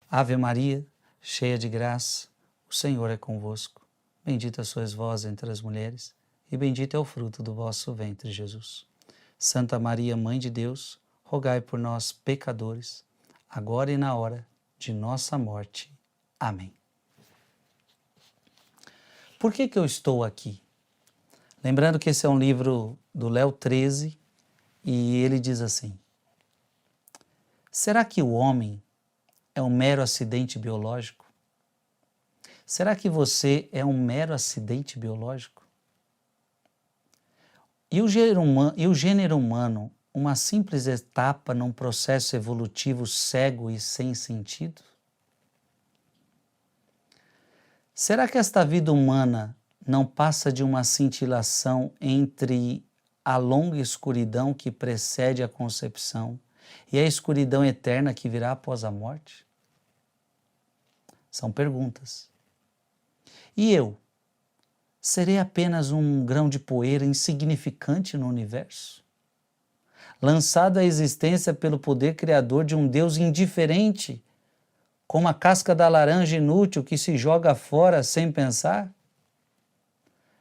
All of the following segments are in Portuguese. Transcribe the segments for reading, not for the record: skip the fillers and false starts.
Ave Maria, cheia de graça, o Senhor é convosco. Bendita sois vós entre as mulheres, e bendito é o fruto do vosso ventre, Jesus. Santa Maria, Mãe de Deus, rogai por nós, pecadores, agora e na hora de nossa morte. Amém. Por que eu estou aqui? Lembrando que esse é um livro do Léo 13 e ele diz assim: será que o homem é um mero acidente biológico? Será que você é um mero acidente biológico? E o gênero humano, uma simples etapa num processo evolutivo cego e sem sentido? Será que esta vida humana não passa de uma cintilação entre a longa escuridão que precede a concepção e a escuridão eterna que virá após a morte? São perguntas. E eu? Serei apenas um grão de poeira insignificante no universo? Lançado à existência pelo poder criador de um Deus indiferente, como a casca da laranja inútil que se joga fora sem pensar?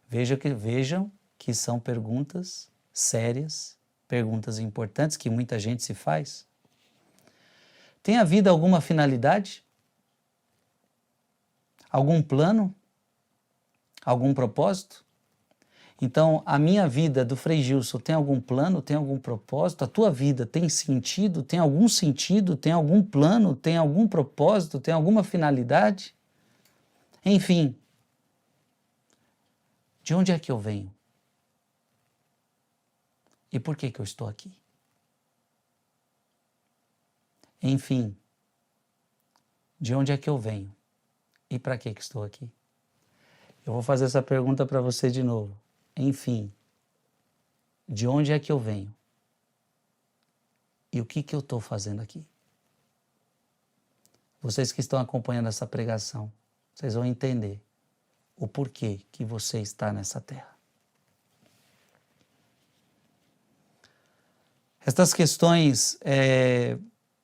Vejam que são perguntas sérias, perguntas importantes que muita gente se faz. Tem a vida alguma finalidade? Algum plano? Algum propósito? Então, a minha vida do Frei Gilson tem algum plano, tem algum propósito? A tua vida tem sentido, tem algum plano, tem algum propósito, tem alguma finalidade? Enfim, de onde é que eu venho? E por que eu estou aqui? Enfim, de onde é que eu venho? E para que estou aqui? Eu vou fazer essa pergunta para você de novo. Enfim, de onde é que eu venho? E o que eu estou fazendo aqui? Vocês que estão acompanhando essa pregação, vocês vão entender o porquê que você está nessa terra. Estas questões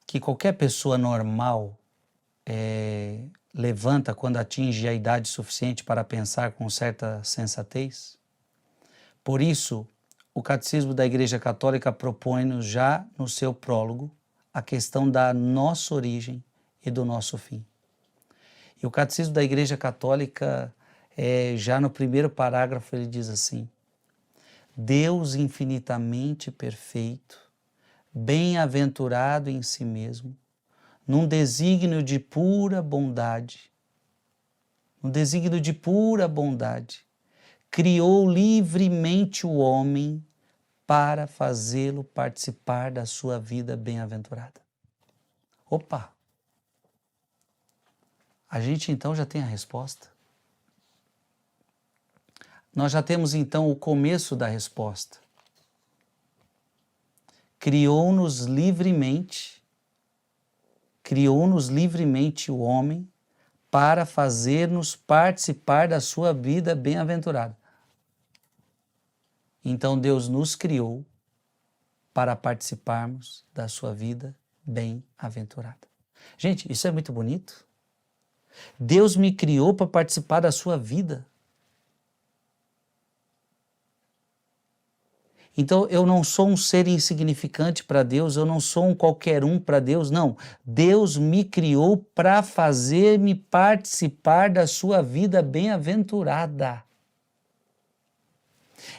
que qualquer pessoa normal levanta quando atinge a idade suficiente para pensar com certa sensatez. Por isso, o Catecismo da Igreja Católica propõe-nos já no seu prólogo a questão da nossa origem e do nosso fim. E o Catecismo da Igreja Católica, já no primeiro parágrafo, ele diz assim: Deus infinitamente perfeito, bem-aventurado em si mesmo, num desígnio de pura bondade, criou livremente o homem para fazê-lo participar da sua vida bem-aventurada. Opa! A gente então já tem a resposta. Nós já temos então o começo da resposta. Criou-nos livremente o homem para fazer-nos participar da sua vida bem-aventurada. Então Deus nos criou para participarmos da sua vida bem-aventurada. Gente, isso é muito bonito. Deus me criou para participar da sua vida. Então eu não sou um ser insignificante para Deus, eu não sou um qualquer um para Deus, não. Deus me criou para fazer-me participar da sua vida bem-aventurada.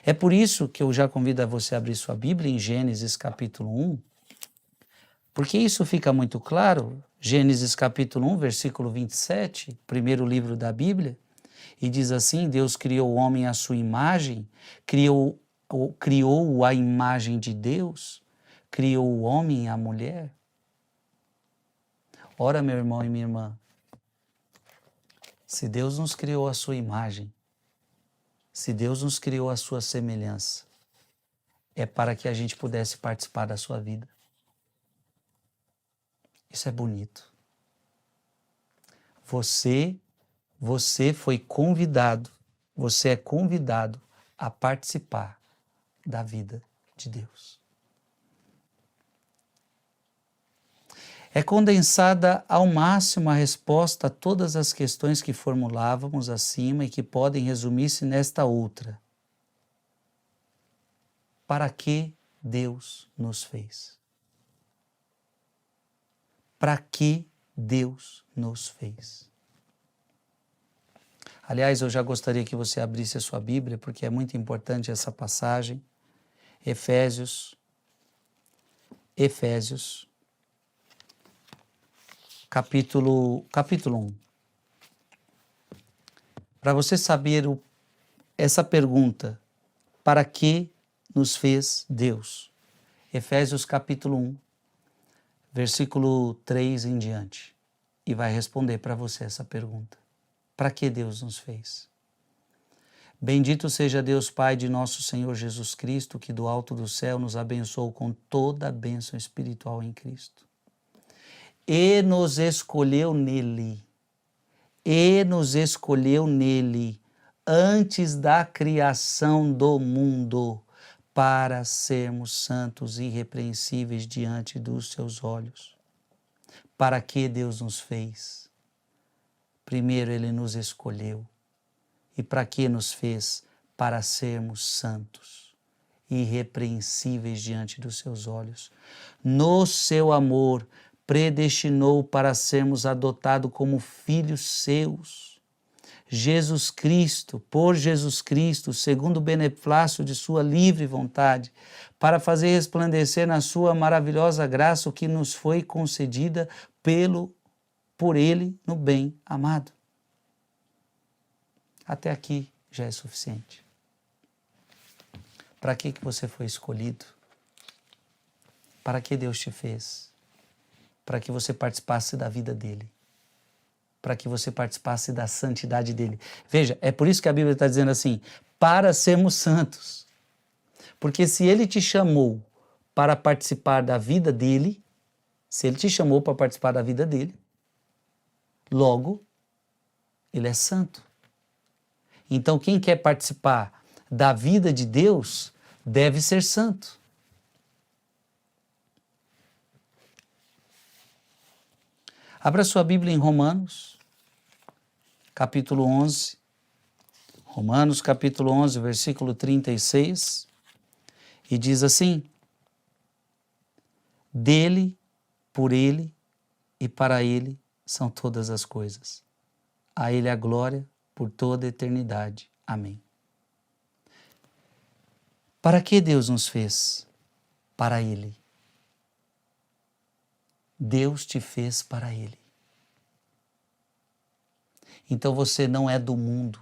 É por isso que eu já convido a você a abrir sua Bíblia em Gênesis capítulo 1, porque isso fica muito claro. Gênesis capítulo 1, versículo 27, primeiro livro da Bíblia, e diz assim: Deus criou o homem à sua imagem, criou-o à imagem de Deus, criou o homem e a mulher. Ora, meu irmão e minha irmã, se Deus nos criou à sua imagem, se Deus nos criou à sua semelhança, é para que a gente pudesse participar da sua vida. Isso é bonito. Você foi convidado, você é convidado a participar da vida de Deus. É condensada ao máximo a resposta a todas as questões que formulávamos acima e que podem resumir-se nesta outra. Para que Deus nos fez? Para que Deus nos fez? Aliás, eu já gostaria que você abrisse a sua Bíblia, porque é muito importante essa passagem. Efésios, capítulo 1. Para você saber essa pergunta, para que nos fez Deus? Efésios capítulo 1, versículo 3 em diante. E vai responder para você essa pergunta. Para que Deus nos fez? Bendito seja Deus Pai de nosso Senhor Jesus Cristo, que do alto do céu nos abençoou com toda a bênção espiritual em Cristo. E nos escolheu nele, antes da criação do mundo, para sermos santos e irrepreensíveis diante dos seus olhos. Para que Deus nos fez? Primeiro, Ele nos escolheu. E para que nos fez? Para sermos santos e irrepreensíveis diante dos seus olhos. No seu amor, predestinou para sermos adotados como filhos seus. Por Jesus Cristo, segundo o beneplácito de sua livre vontade, para fazer resplandecer na sua maravilhosa graça o que nos foi concedida por Ele no bem amado. Até aqui já é suficiente. Para que você foi escolhido? Para que Deus te fez? Para que você participasse da vida dele. Para que você participasse da santidade dele. Veja, é por isso que a Bíblia está dizendo assim, para sermos santos. Porque se ele te chamou para participar da vida dele, logo, ele é santo. Então, quem quer participar da vida de Deus deve ser santo. Abra sua Bíblia em Romanos, capítulo 11. Romanos, capítulo 11, versículo 36. E diz assim: dele, por ele e para ele são todas as coisas. A ele a glória por toda a eternidade. Amém. Para que Deus nos fez? Para Ele. Deus te fez para Ele. Então você não é do mundo.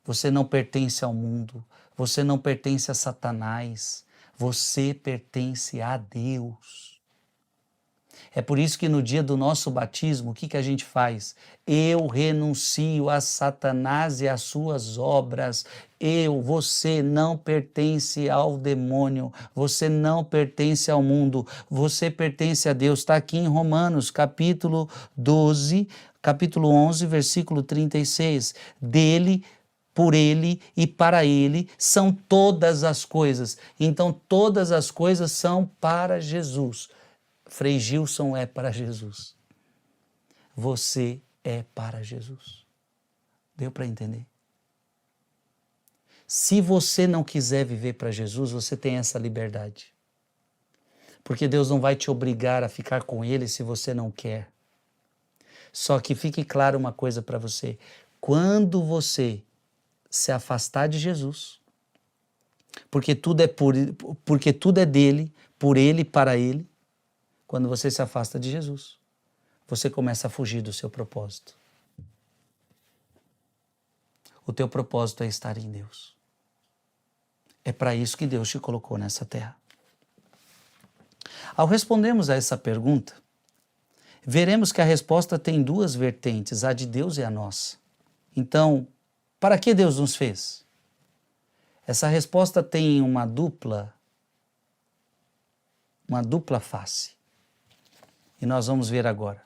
Você não pertence ao mundo. Você não pertence a Satanás. Você pertence a Deus. É por isso que no dia do nosso batismo, o que a gente faz? Eu renuncio a Satanás e às suas obras. Você não pertence ao demônio. Você não pertence ao mundo. Você pertence a Deus. Está aqui em Romanos, capítulo 11, versículo 36. Dele, por ele e para ele são todas as coisas. Então, todas as coisas são para Jesus. Frei Gilson é para Jesus. Você é para Jesus. Deu para entender? Se você não quiser viver para Jesus, você tem essa liberdade. Porque Deus não vai te obrigar a ficar com Ele se você não quer. Só que fique claro uma coisa para você. Quando você se afastar de Jesus, porque tudo é dele, por ele e para ele, quando você se afasta de Jesus, você começa a fugir do seu propósito. O teu propósito é estar em Deus. É para isso que Deus te colocou nessa terra. Ao respondermos a essa pergunta, veremos que a resposta tem duas vertentes, a de Deus e a nossa. Então, para que Deus nos fez? Essa resposta tem uma dupla face. E nós vamos ver agora.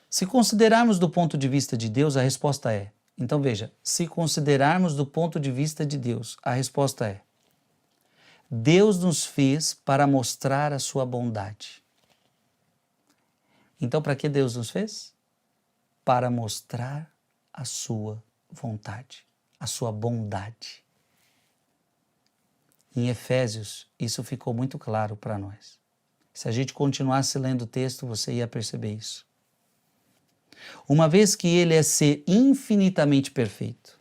Se considerarmos do ponto de vista de Deus, a resposta é. Então veja, se considerarmos do ponto de vista de Deus, a resposta é: Deus nos fez para mostrar a sua bondade. Então, para que Deus nos fez? Para mostrar a sua vontade, a sua bondade. Em Efésios, isso ficou muito claro para nós. Se a gente continuasse lendo o texto, você ia perceber isso. Uma vez que ele é ser infinitamente perfeito,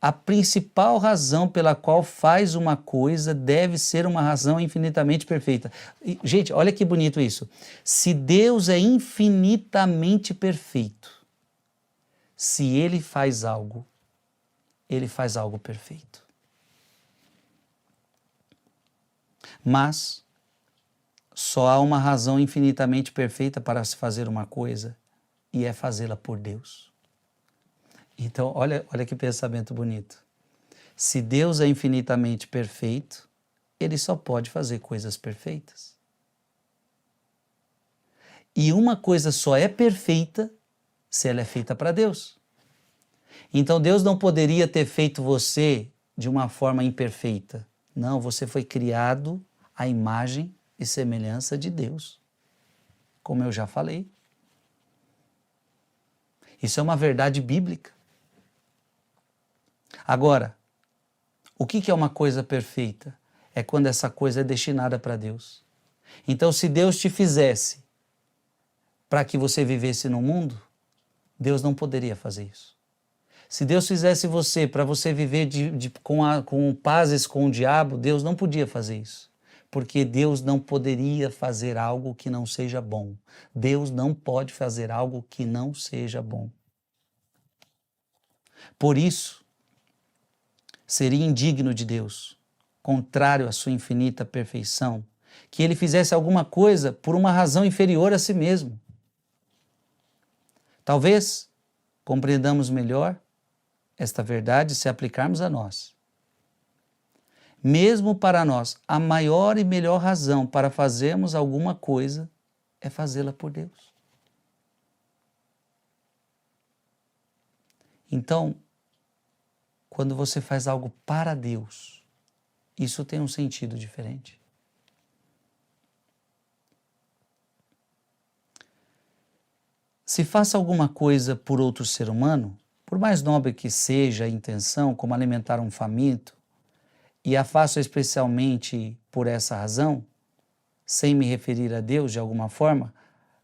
a principal razão pela qual faz uma coisa deve ser uma razão infinitamente perfeita. E, gente, olha que bonito isso. Se Deus é infinitamente perfeito, se ele faz algo perfeito. Mas só há uma razão infinitamente perfeita para se fazer uma coisa, e é fazê-la por Deus. Então, olha que pensamento bonito. Se Deus é infinitamente perfeito, ele só pode fazer coisas perfeitas. E uma coisa só é perfeita se ela é feita para Deus. Então, Deus não poderia ter feito você de uma forma imperfeita. Não, você foi criado à imagem e semelhança de Deus, como eu já falei. Isso é uma verdade bíblica. Agora, o que é uma coisa perfeita? É quando essa coisa é destinada para Deus. Então, se Deus te fizesse para que você vivesse no mundo, Deus não poderia fazer isso. Se Deus fizesse você para você viver com pazes com o diabo, Deus não podia fazer isso. Porque Deus não poderia fazer algo que não seja bom. Deus não pode fazer algo que não seja bom. Por isso, seria indigno de Deus, contrário à sua infinita perfeição, que ele fizesse alguma coisa por uma razão inferior a si mesmo. Talvez compreendamos melhor esta verdade se aplicarmos a nós. Mesmo para nós, a maior e melhor razão para fazermos alguma coisa é fazê-la por Deus. Então, quando você faz algo para Deus, isso tem um sentido diferente. Se faça alguma coisa por outro ser humano, por mais nobre que seja a intenção, como alimentar um faminto, e a faço especialmente por essa razão, sem me referir a Deus de alguma forma,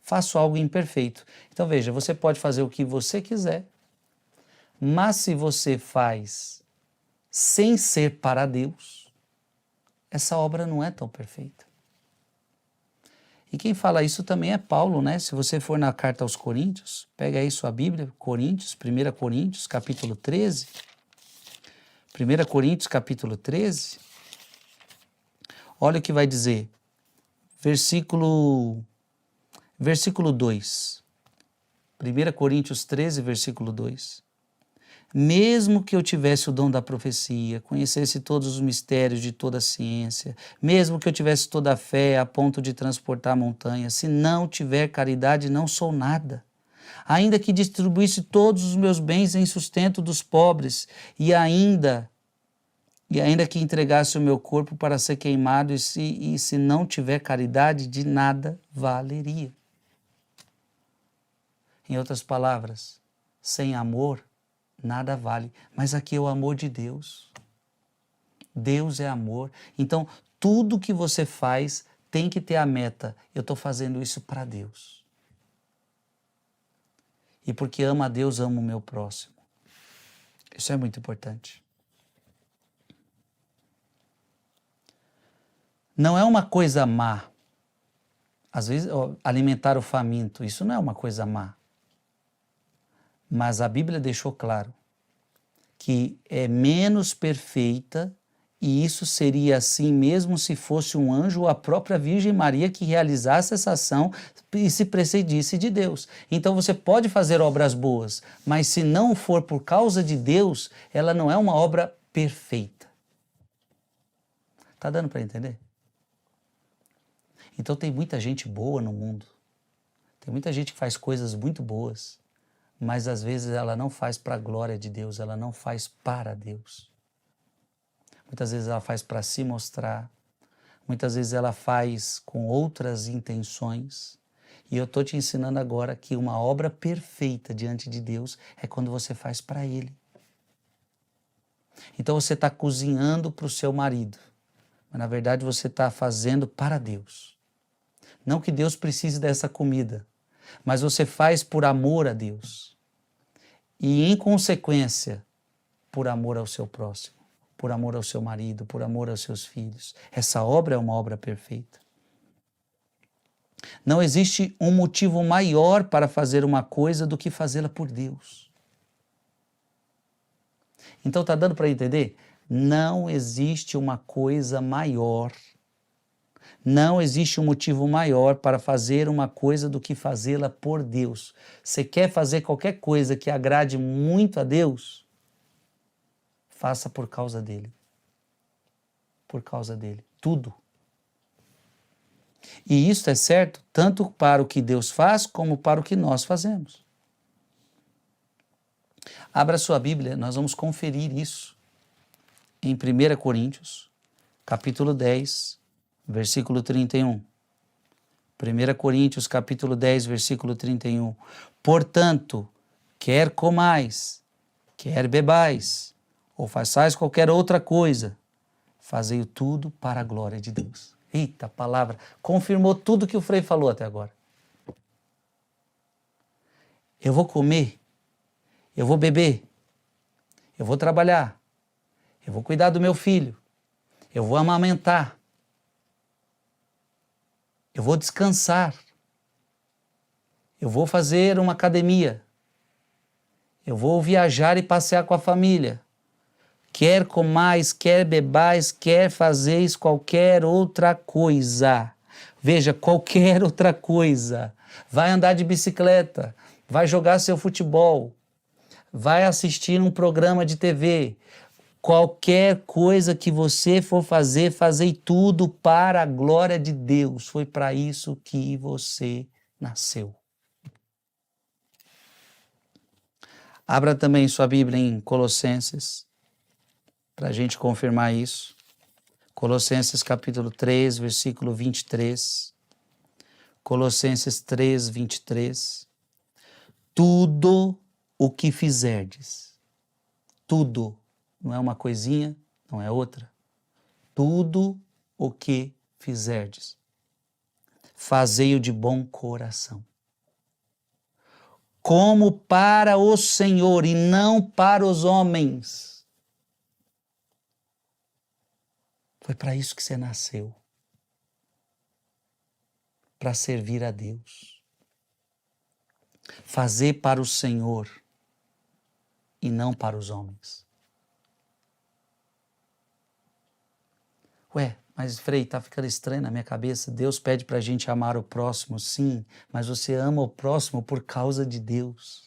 faço algo imperfeito. Então veja, você pode fazer o que você quiser, mas se você faz sem ser para Deus, essa obra não é tão perfeita. E quem fala isso também é Paulo, né? Se você for na carta aos Coríntios, pega aí sua Bíblia, Coríntios, 1 Coríntios, capítulo 13. 1 Coríntios, capítulo 13. Olha o que vai dizer. Versículo 2. 1 Coríntios 13, versículo 2. Mesmo que eu tivesse o dom da profecia, conhecesse todos os mistérios de toda a ciência, mesmo que eu tivesse toda a fé a ponto de transportar montanhas, se não tiver caridade, não sou nada. Ainda que distribuísse todos os meus bens em sustento dos pobres, e ainda que entregasse o meu corpo para ser queimado, e se não tiver caridade, de nada valeria. Em outras palavras, sem amor, nada vale. Mas aqui é o amor de Deus. Deus é amor. Então, tudo que você faz tem que ter a meta. Eu estou fazendo isso para Deus. E porque amo a Deus, amo o meu próximo. Isso é muito importante. Não é uma coisa má. Às vezes, alimentar o faminto, isso não é uma coisa má. Mas a Bíblia deixou claro que é menos perfeita, e isso seria assim mesmo se fosse um anjo ou a própria Virgem Maria que realizasse essa ação e se precedisse de Deus. Então você pode fazer obras boas, mas se não for por causa de Deus, ela não é uma obra perfeita. Tá dando para entender? Então tem muita gente boa no mundo. Tem muita gente que faz coisas muito boas, mas às vezes ela não faz para a glória de Deus, ela não faz para Deus. muitas vezes ela faz para se mostrar, muitas vezes ela faz com outras intenções. E eu estou te ensinando agora que uma obra perfeita diante de Deus é quando você faz para Ele. Então você está cozinhando para o seu marido, mas na verdade você está fazendo para Deus. Não que Deus precise dessa comida, mas você faz por amor a Deus. E em consequência, por amor ao seu próximo, por amor ao seu marido, por amor aos seus filhos. Essa obra é uma obra perfeita. Não existe um motivo maior para fazer uma coisa do que fazê-la por Deus. Então está dando para entender? Não existe uma coisa maior, não existe um motivo maior para fazer uma coisa do que fazê-la por Deus. Você quer fazer qualquer coisa que agrade muito a Deus? Faça por causa dele. Por causa dele. Tudo. E isso é certo tanto para o que Deus faz como para o que nós fazemos. Abra sua Bíblia, nós vamos conferir isso em 1 Coríntios, capítulo 10, versículo 31. 1 Coríntios, capítulo 10, versículo 31. Portanto, quer comais, quer bebais, ou façais qualquer outra coisa, fazei tudo para a glória de Deus. Eita, a palavra confirmou tudo que o Frei falou até agora. Eu vou comer, eu vou beber, eu vou trabalhar, eu vou cuidar do meu filho, eu vou amamentar, eu vou descansar, eu vou fazer uma academia, eu vou viajar e passear com a família. Quer comais, quer bebais, quer fazeis qualquer outra coisa. Veja, qualquer outra coisa. Vai andar de bicicleta, vai jogar seu futebol, vai assistir um programa de TV. Qualquer coisa que você for fazer, fazei tudo para a glória de Deus. Foi para isso que você nasceu. Abra também sua Bíblia em Colossenses, para a gente confirmar isso. Colossenses capítulo 3, versículo 23. Colossenses 3, 23. Tudo o que fizerdes, tudo, não é uma coisinha, não é outra. Tudo o que fizerdes, fazei-o de bom coração, como para o Senhor e não para os homens. Foi para isso que você nasceu. Para servir a Deus. Fazer para o Senhor e não para os homens. Ué, mas Frei, está ficando estranho na minha cabeça. Deus pede para a gente amar o próximo, sim, mas você ama o próximo por causa de Deus.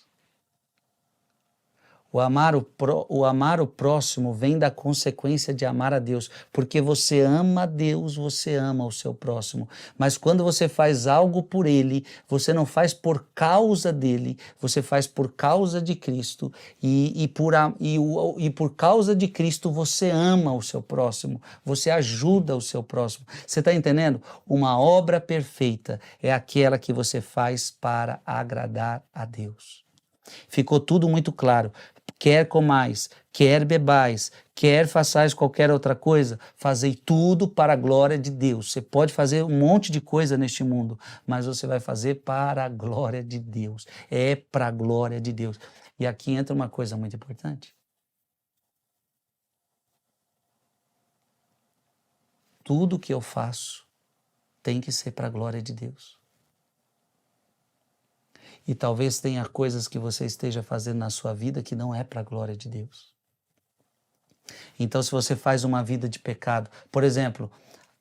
O amar o próximo vem da consequência de amar a Deus, porque você ama a Deus, você ama o seu próximo. Mas quando você faz algo por ele, você não faz por causa dele, você faz por causa de Cristo. E por causa de Cristo você ama o seu próximo, você ajuda o seu próximo. Você está entendendo? Uma obra perfeita é aquela que você faz para agradar a Deus. Ficou tudo muito claro. Quer comais, quer bebais, quer façais qualquer outra coisa, fazei tudo para a glória de Deus. Você pode fazer um monte de coisa neste mundo, mas você vai fazer para a glória de Deus. É para a glória de Deus. E aqui entra uma coisa muito importante. Tudo que eu faço tem que ser para a glória de Deus. E talvez tenha coisas que você esteja fazendo na sua vida que não é para a glória de Deus. Então, se você faz uma vida de pecado, por exemplo,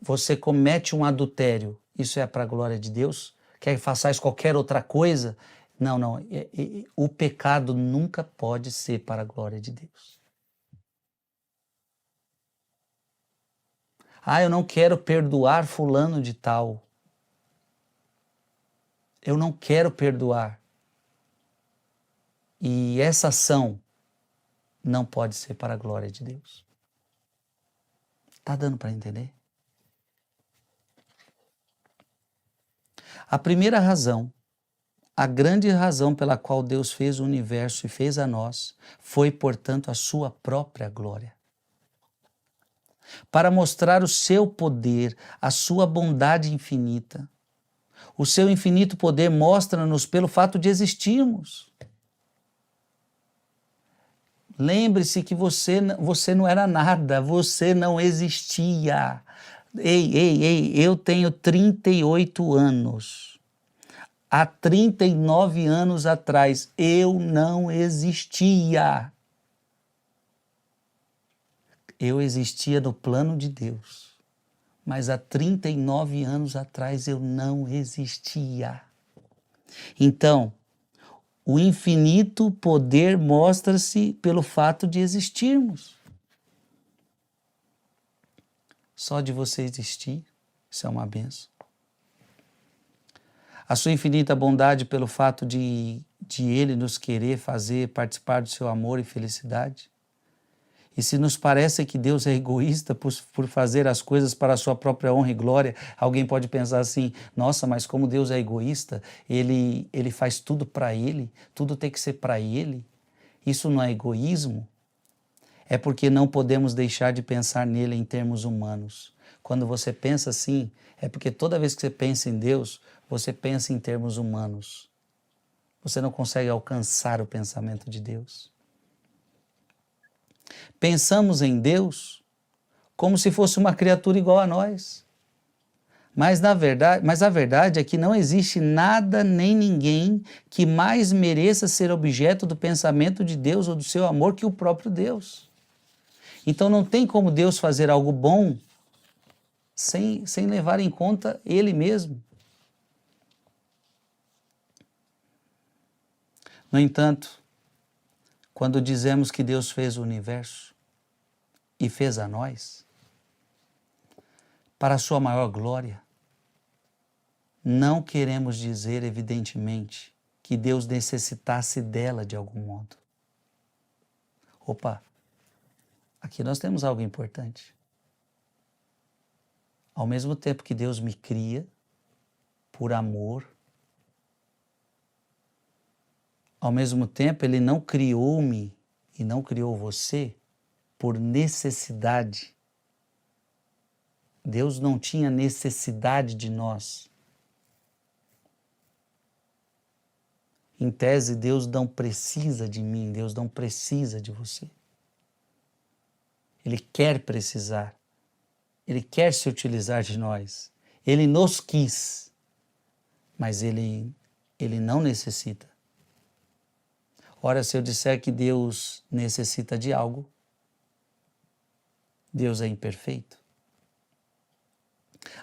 você comete um adultério, isso é para a glória de Deus? Quer que façais qualquer outra coisa? Não. O pecado nunca pode ser para a glória de Deus. Ah, eu não quero perdoar fulano de tal. Eu não quero perdoar. E essa ação não pode ser para a glória de Deus. Tá dando para entender? A primeira razão, a grande razão pela qual Deus fez o universo e fez a nós, foi, portanto, a sua própria glória. Para mostrar o seu poder, a sua bondade infinita. O seu infinito poder mostra-nos pelo fato de existirmos. Lembre-se que você não era nada, você não existia. Ei, eu tenho 38 anos. Há 39 anos atrás, eu não existia. Eu existia no plano de Deus. Mas há 39 anos atrás eu não existia. Então, o infinito poder mostra-se pelo fato de existirmos. Só de você existir, isso é uma bênção. A sua infinita bondade pelo fato de Ele nos querer fazer participar do seu amor e felicidade. E se nos parece que Deus é egoísta por fazer as coisas para a sua própria honra e glória, alguém pode pensar assim, nossa, mas como Deus é egoísta, ele faz tudo para Ele, tudo tem que ser para Ele. Isso não é egoísmo? É porque não podemos deixar de pensar nele em termos humanos. Quando você pensa assim, é porque toda vez que você pensa em Deus, você pensa em termos humanos. Você não consegue alcançar o pensamento de Deus. Pensamos em Deus como se fosse uma criatura igual a nós. Mas a verdade é que não existe nada nem ninguém que mais mereça ser objeto do pensamento de Deus ou do seu amor que o próprio Deus. Então não tem como Deus fazer algo bom sem levar em conta Ele mesmo. No entanto, quando dizemos que Deus fez o universo e fez a nós, para a sua maior glória, não queremos dizer, evidentemente, que Deus necessitasse dela de algum modo. Opa, aqui nós temos algo importante. Ao mesmo tempo que Deus me cria por amor, ao mesmo tempo Ele não criou-me e não criou você por necessidade. Deus não tinha necessidade de nós. Em tese, Deus não precisa de mim, Deus não precisa de você. Ele quer precisar, Ele quer se utilizar de nós. Ele nos quis, mas Ele não necessita. Ora, se eu disser que Deus necessita de algo, Deus é imperfeito.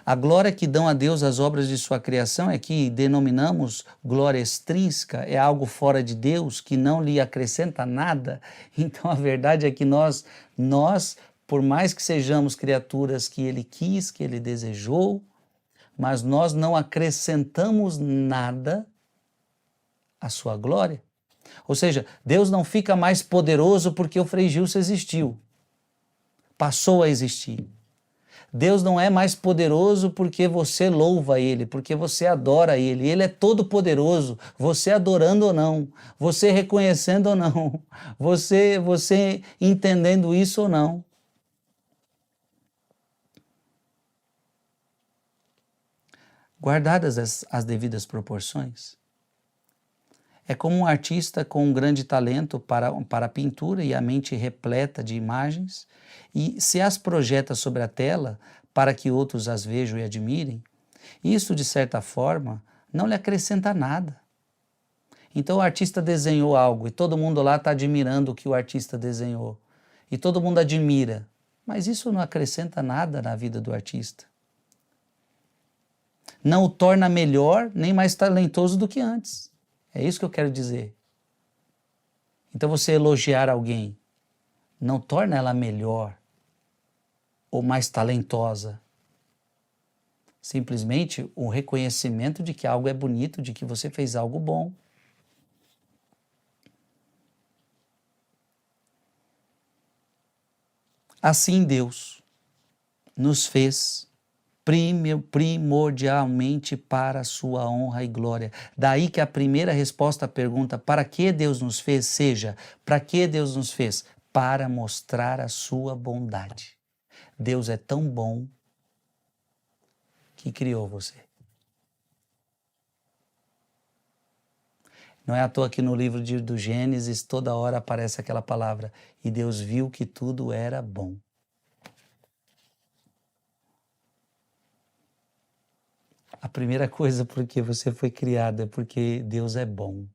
A glória que dão a Deus as obras de sua criação é que denominamos glória extrínseca, é algo fora de Deus, que não lhe acrescenta nada. Então a verdade é que nós, por mais que sejamos criaturas que Ele quis, que Ele desejou, mas nós não acrescentamos nada à sua glória. Ou seja, Deus não fica mais poderoso porque o Frei Gilson existiu, passou a existir. Deus não é mais poderoso porque você louva Ele, porque você adora Ele. Ele é todo poderoso, você adorando ou não, você reconhecendo ou não, você entendendo isso ou não. Guardadas as devidas proporções, é como um artista com um grande talento para a pintura e a mente repleta de imagens, e se as projeta sobre a tela para que outros as vejam e admirem, isso, de certa forma, não lhe acrescenta nada. Então o artista desenhou algo e todo mundo lá está admirando o que o artista desenhou. E todo mundo admira, mas isso não acrescenta nada na vida do artista. Não o torna melhor nem mais talentoso do que antes. É isso que eu quero dizer. Então você elogiar alguém não torna ela melhor ou mais talentosa. Simplesmente o reconhecimento de que algo é bonito, de que você fez algo bom. Assim Deus, nos fez primordialmente para a sua honra e glória. Daí que a primeira resposta à pergunta, para que Deus nos fez, seja, para que Deus nos fez? Para mostrar a sua bondade. Deus é tão bom que criou você. Não é à toa que no livro do Gênesis toda hora aparece aquela palavra, e Deus viu que tudo era bom. A primeira coisa porque você foi criado é porque Deus é bom.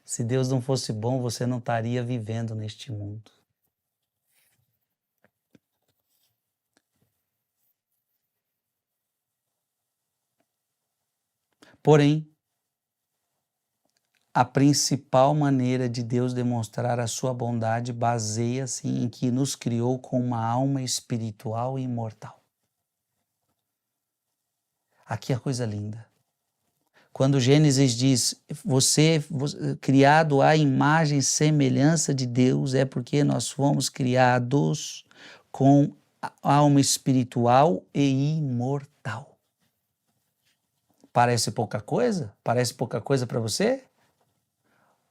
Se Deus não fosse bom, você não estaria vivendo neste mundo. Porém, a principal maneira de Deus demonstrar a sua bondade baseia-se em que nos criou com uma alma espiritual e imortal. Aqui é a coisa linda. Quando Gênesis diz, você criado à imagem e semelhança de Deus, é porque nós fomos criados com alma espiritual e imortal. Parece pouca coisa? Parece pouca coisa para você?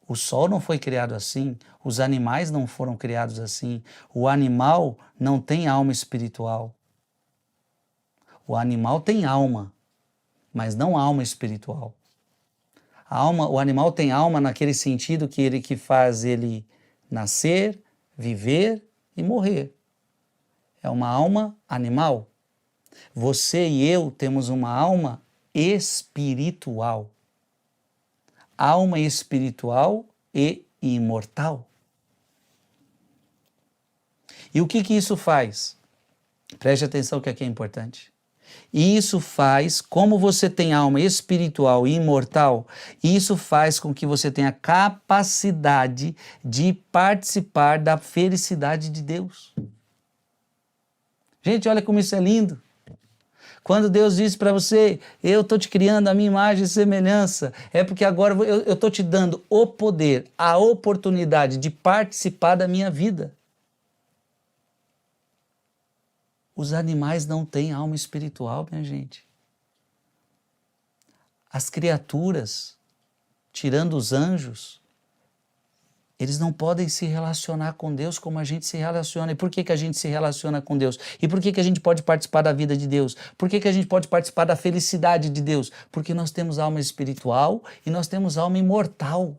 O sol não foi criado assim, os animais não foram criados assim, o animal não tem alma espiritual. O animal tem alma, mas não alma espiritual. O animal tem alma naquele sentido que faz ele nascer, viver e morrer. É uma alma animal. Você e eu temos uma alma espiritual. Alma espiritual e imortal. E o que isso faz? Preste atenção que aqui é importante. E isso faz, como você tem alma espiritual e imortal, isso faz com que você tenha capacidade de participar da felicidade de Deus. Gente, olha como isso é lindo. Quando Deus diz para você, eu estou te criando a minha imagem e semelhança, é porque agora eu estou te dando o poder, a oportunidade de participar da minha vida. Os animais não têm alma espiritual, minha gente. As criaturas, tirando os anjos, eles não podem se relacionar com Deus como a gente se relaciona. E por que a gente se relaciona com Deus? E por que a gente pode participar da vida de Deus? Por que a gente pode participar da felicidade de Deus? Porque nós temos alma espiritual e nós temos alma imortal.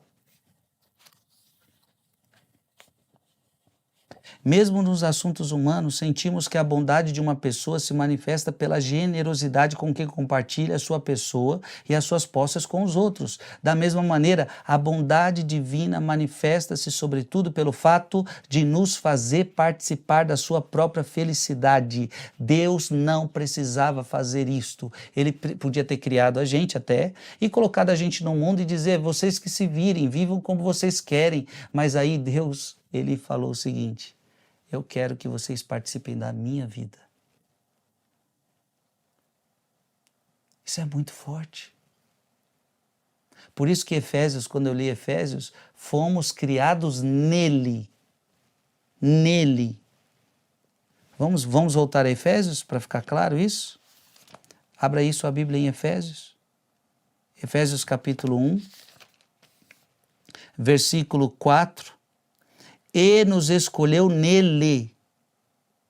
Mesmo nos assuntos humanos, sentimos que a bondade de uma pessoa se manifesta pela generosidade com que compartilha a sua pessoa e as suas posses com os outros. Da mesma maneira, a bondade divina manifesta-se sobretudo pelo fato de nos fazer participar da sua própria felicidade. Deus não precisava fazer isto. Ele podia ter criado a gente até e colocado a gente no mundo e dizer, vocês que se virem, vivam como vocês querem. Mas aí Deus, ele falou o seguinte, eu quero que vocês participem da minha vida. Isso é muito forte. Por isso que Efésios, quando eu li Efésios, fomos criados nele. Nele. Vamos voltar a Efésios para ficar claro isso? Abra aí sua Bíblia em Efésios. Efésios capítulo 1, versículo 4. E nos escolheu nele,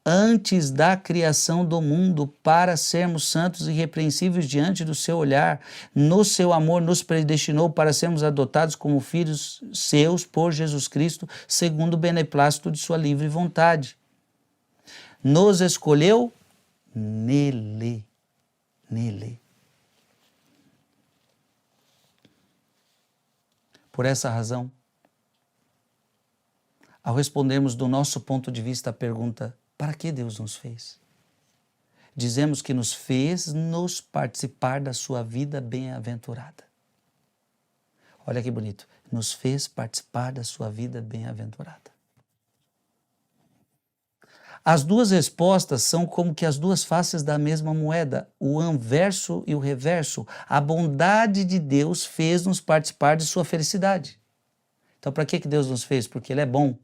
antes da criação do mundo, para sermos santos e irrepreensíveis diante do seu olhar. No seu amor nos predestinou para sermos adotados como filhos seus por Jesus Cristo, segundo o beneplácito de sua livre vontade. Nos escolheu nele. Nele. Por essa razão, ao respondermos do nosso ponto de vista a pergunta, para que Deus nos fez? Dizemos que nos fez nos participar da sua vida bem-aventurada. Olha que bonito, nos fez participar da sua vida bem-aventurada. As duas respostas são como que as duas faces da mesma moeda, o anverso e o reverso. A bondade de Deus fez nos participar de sua felicidade. Então, para que Deus nos fez? Porque Ele é bom.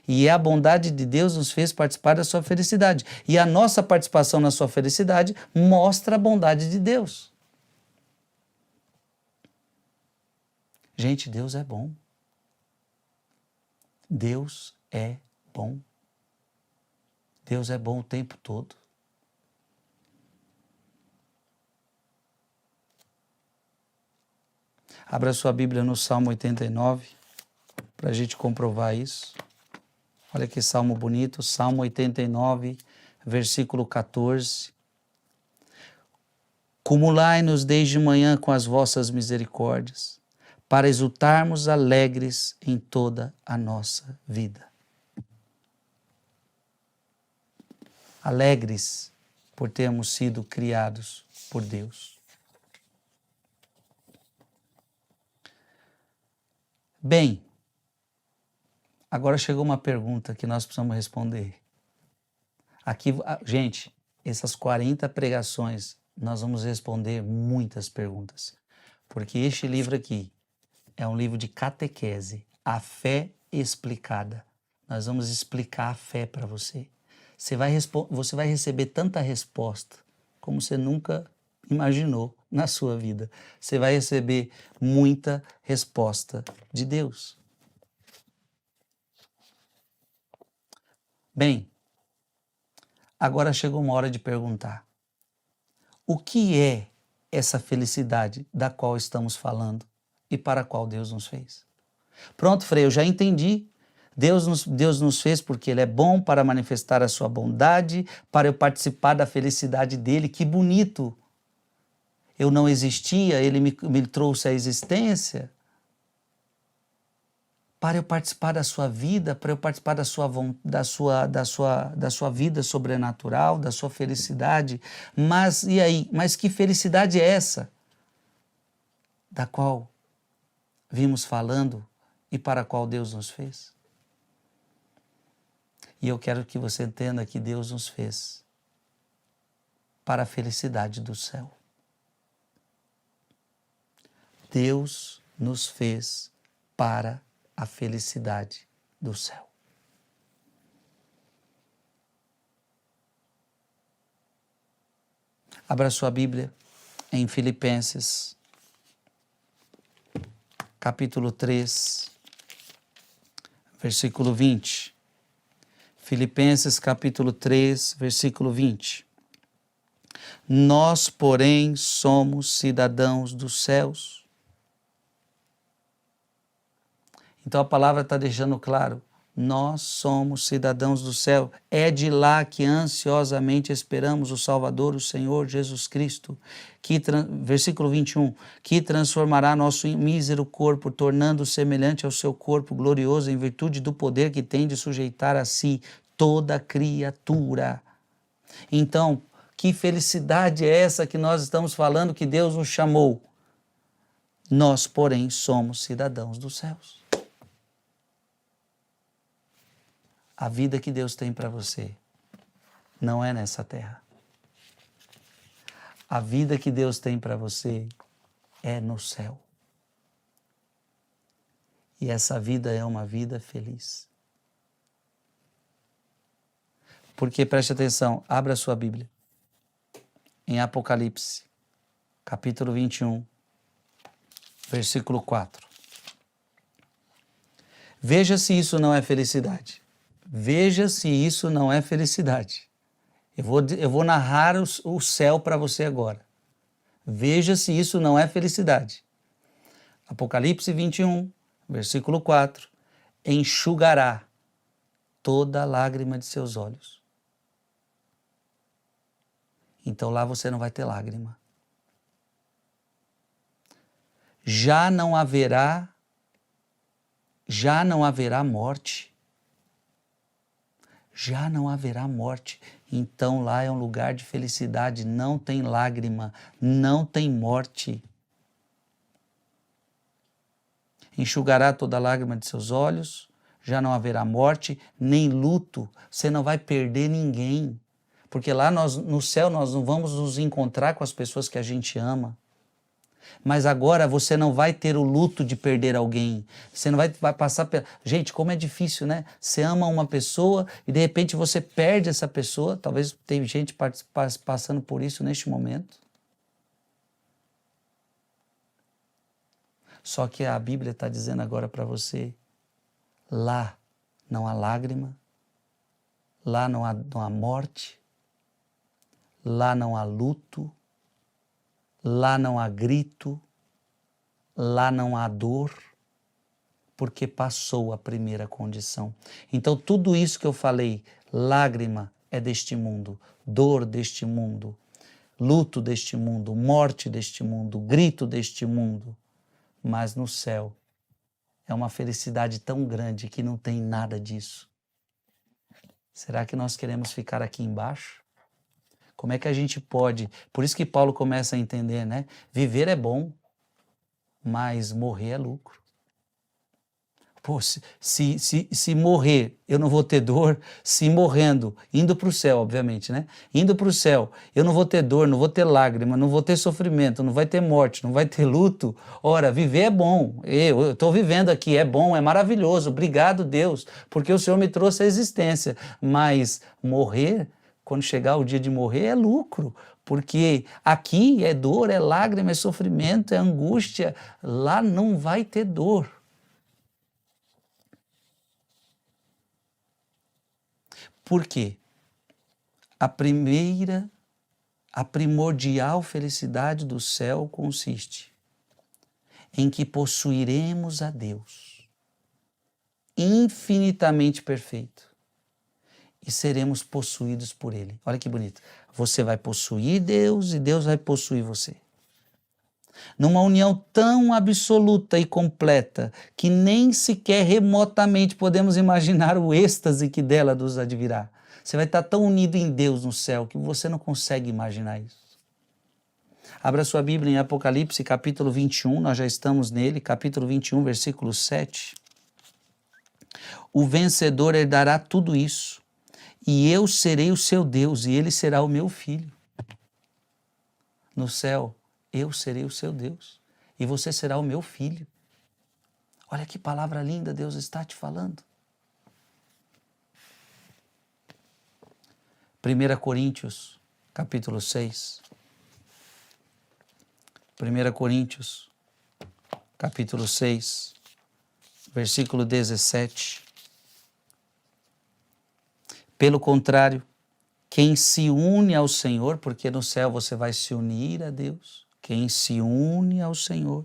E a bondade de Deus nos fez participar da sua felicidade. E a nossa participação na sua felicidade mostra a bondade de Deus. Gente, Deus é bom. Deus é bom. Deus é bom o tempo todo. Abra sua Bíblia no Salmo 89, para a gente comprovar isso. Olha que salmo bonito, Salmo 89, versículo 14. Cumulai-nos desde manhã com as vossas misericórdias, para exultarmos alegres em toda a nossa vida. Alegres por termos sido criados por Deus. Bem, agora chegou uma pergunta que nós precisamos responder. Aqui, gente, essas 40 pregações, nós vamos responder muitas perguntas. Porque este livro aqui é um livro de catequese, a fé explicada. Nós vamos explicar a fé para você. Você vai receber tanta resposta como você nunca imaginou na sua vida. Você vai receber muita resposta de Deus. Bem, agora chegou uma hora de perguntar. O que é essa felicidade da qual estamos falando e para a qual Deus nos fez? Pronto, Frei, eu já entendi. Deus nos fez porque Ele é bom para manifestar a sua bondade, para eu participar da felicidade dEle. Que bonito! Eu não existia, Ele me trouxe à existência para eu participar da sua vida, para eu participar da sua vida sobrenatural, da sua felicidade. Mas e aí? Mas que felicidade é essa? Da qual vimos falando e para a qual Deus nos fez? E eu quero que você entenda que Deus nos fez para a felicidade do céu. Deus nos fez para a felicidade do céu. Abra sua Bíblia em Filipenses, capítulo 3, versículo 20. Filipenses, capítulo 3, versículo 20. Nós, porém, somos cidadãos dos céus. Então a palavra está deixando claro, nós somos cidadãos do céu. É de lá que ansiosamente esperamos o Salvador, o Senhor Jesus Cristo, versículo 21, que transformará nosso mísero corpo, tornando-o semelhante ao seu corpo glorioso, em virtude do poder que tem de sujeitar a si toda criatura. Então, que felicidade é essa que nós estamos falando que Deus nos chamou? Nós, porém, somos cidadãos dos céus. A vida que Deus tem para você não é nessa terra. A vida que Deus tem para você é no céu. E essa vida é uma vida feliz. Porque, preste atenção, abra a sua Bíblia. Em Apocalipse, capítulo 21, versículo 4. Veja se isso não é felicidade. Veja se isso não é felicidade. Eu vou narrar o céu para você agora. Veja se isso não é felicidade. Apocalipse 21, versículo 4. Enxugará toda lágrima de seus olhos. Então lá você não vai ter lágrima. Já não haverá morte. Já não haverá morte. Então lá é um lugar de felicidade, não tem lágrima, não tem morte. Enxugará toda lágrima de seus olhos, já não haverá morte, nem luto, você não vai perder ninguém. Porque lá no céu nós não vamos nos encontrar com as pessoas que a gente ama. Mas agora você não vai ter o luto de perder alguém. Você não vai passar... Gente, como é difícil, né? Você ama uma pessoa e de repente você perde essa pessoa. Talvez tem gente passando por isso neste momento. Só que a Bíblia está dizendo agora para você, lá não há lágrima, lá não há morte, lá não há luto, lá não há grito, lá não há dor, porque passou a primeira condição. Então tudo isso que eu falei, lágrima é deste mundo, dor deste mundo, luto deste mundo, morte deste mundo, grito deste mundo, mas no céu é uma felicidade tão grande que não tem nada disso. Será que nós queremos ficar aqui embaixo? Como é que a gente pode... Por isso que Paulo começa a entender, né? Viver é bom, mas morrer é lucro. Pô, se morrer, eu não vou ter dor. Se morrendo, indo para o céu, obviamente, né? Indo para o céu, eu não vou ter dor, não vou ter lágrima, não vou ter sofrimento, não vai ter morte, não vai ter luto. Ora, viver é bom. Eu estou vivendo aqui, é bom, é maravilhoso. Obrigado, Deus, porque o Senhor me trouxe a existência. Mas morrer, quando chegar o dia de morrer, é lucro. Porque aqui é dor, é lágrima, é sofrimento, é angústia. Lá não vai ter dor. Por quê? A primordial felicidade do céu consiste em que possuiremos a Deus, infinitamente perfeito, e seremos possuídos por Ele. Olha que bonito. Você vai possuir Deus e Deus vai possuir você. Numa união tão absoluta e completa que nem sequer remotamente podemos imaginar o êxtase que dela nos advirá. Você vai estar tão unido em Deus no céu que você não consegue imaginar isso. Abra sua Bíblia em Apocalipse, capítulo 21, nós já estamos nele, capítulo 21, versículo 7. O vencedor herdará tudo isso, e eu serei o seu Deus, e ele será o meu filho. No céu, eu serei o seu Deus e você será o meu filho. Olha que palavra linda Deus está te falando. 1 Coríntios, capítulo 6. 1 Coríntios, capítulo 6, versículo 17. Pelo contrário, quem se une ao Senhor, porque no céu você vai se unir a Deus, quem se une ao Senhor,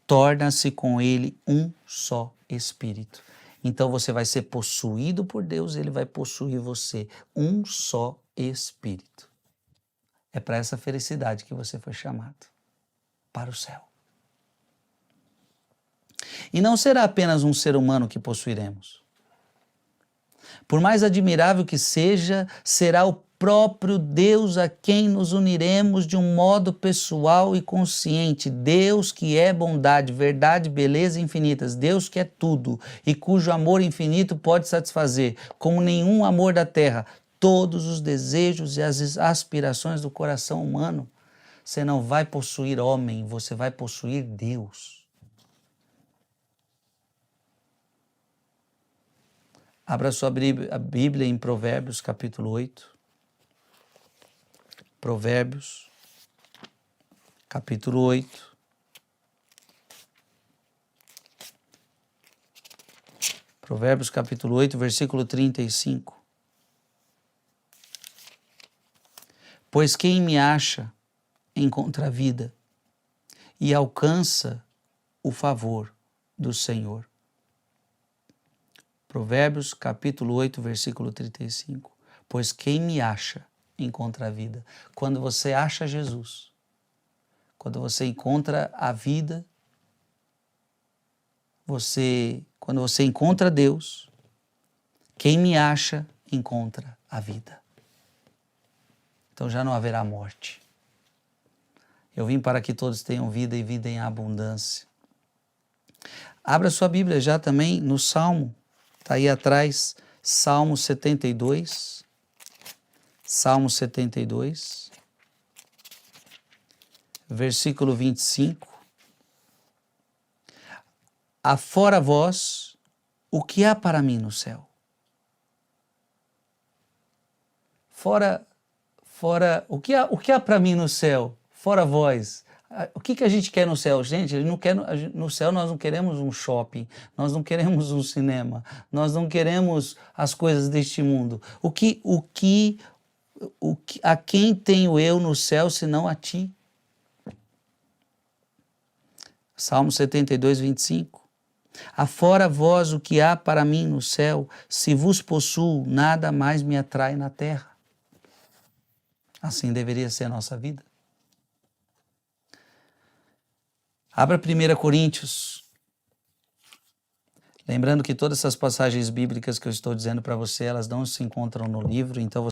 torna-se com Ele um só Espírito. Então você vai ser possuído por Deus, Ele vai possuir você. Um só Espírito. É para essa felicidade que você foi chamado, para o céu. E não será apenas um ser humano que possuiremos. Por mais admirável que seja, será o próprio Deus a quem nos uniremos de um modo pessoal e consciente. Deus que é bondade, verdade, beleza infinitas. Deus que é tudo e cujo amor infinito pode satisfazer, como nenhum amor da terra, todos os desejos e as aspirações do coração humano. Você não vai possuir homem, você vai possuir Deus. Abra sua Bíblia em Provérbios, capítulo 8. Provérbios, capítulo 8. Provérbios, capítulo 8, versículo 35. Pois quem me acha encontra a vida e alcança o favor do Senhor. Provérbios, capítulo 8, versículo 35. Pois quem me acha encontra a vida. Quando você acha Jesus, quando você encontra a vida, quando você encontra Deus, quem me acha encontra a vida. Então já não haverá morte. Eu vim para que todos tenham vida e vida em abundância. Abra sua Bíblia já também no Salmo. Está aí atrás, Salmo 72. Salmo 72. versículo 25. Afora vós, o que há para mim no céu? Fora, o que há para mim no céu? Fora vós. O que a gente quer no céu? Gente, no céu nós não queremos um shopping, nós não queremos um cinema, nós não queremos as coisas deste mundo. A quem tenho eu no céu senão a ti? Salmo 72, 25. Afora vós o que há para mim no céu, se vos possuo, nada mais me atrai na terra. Assim deveria ser a nossa vida. Abra 1 Coríntios. Lembrando que todas essas passagens bíblicas que eu estou dizendo para você, elas não se encontram no livro, então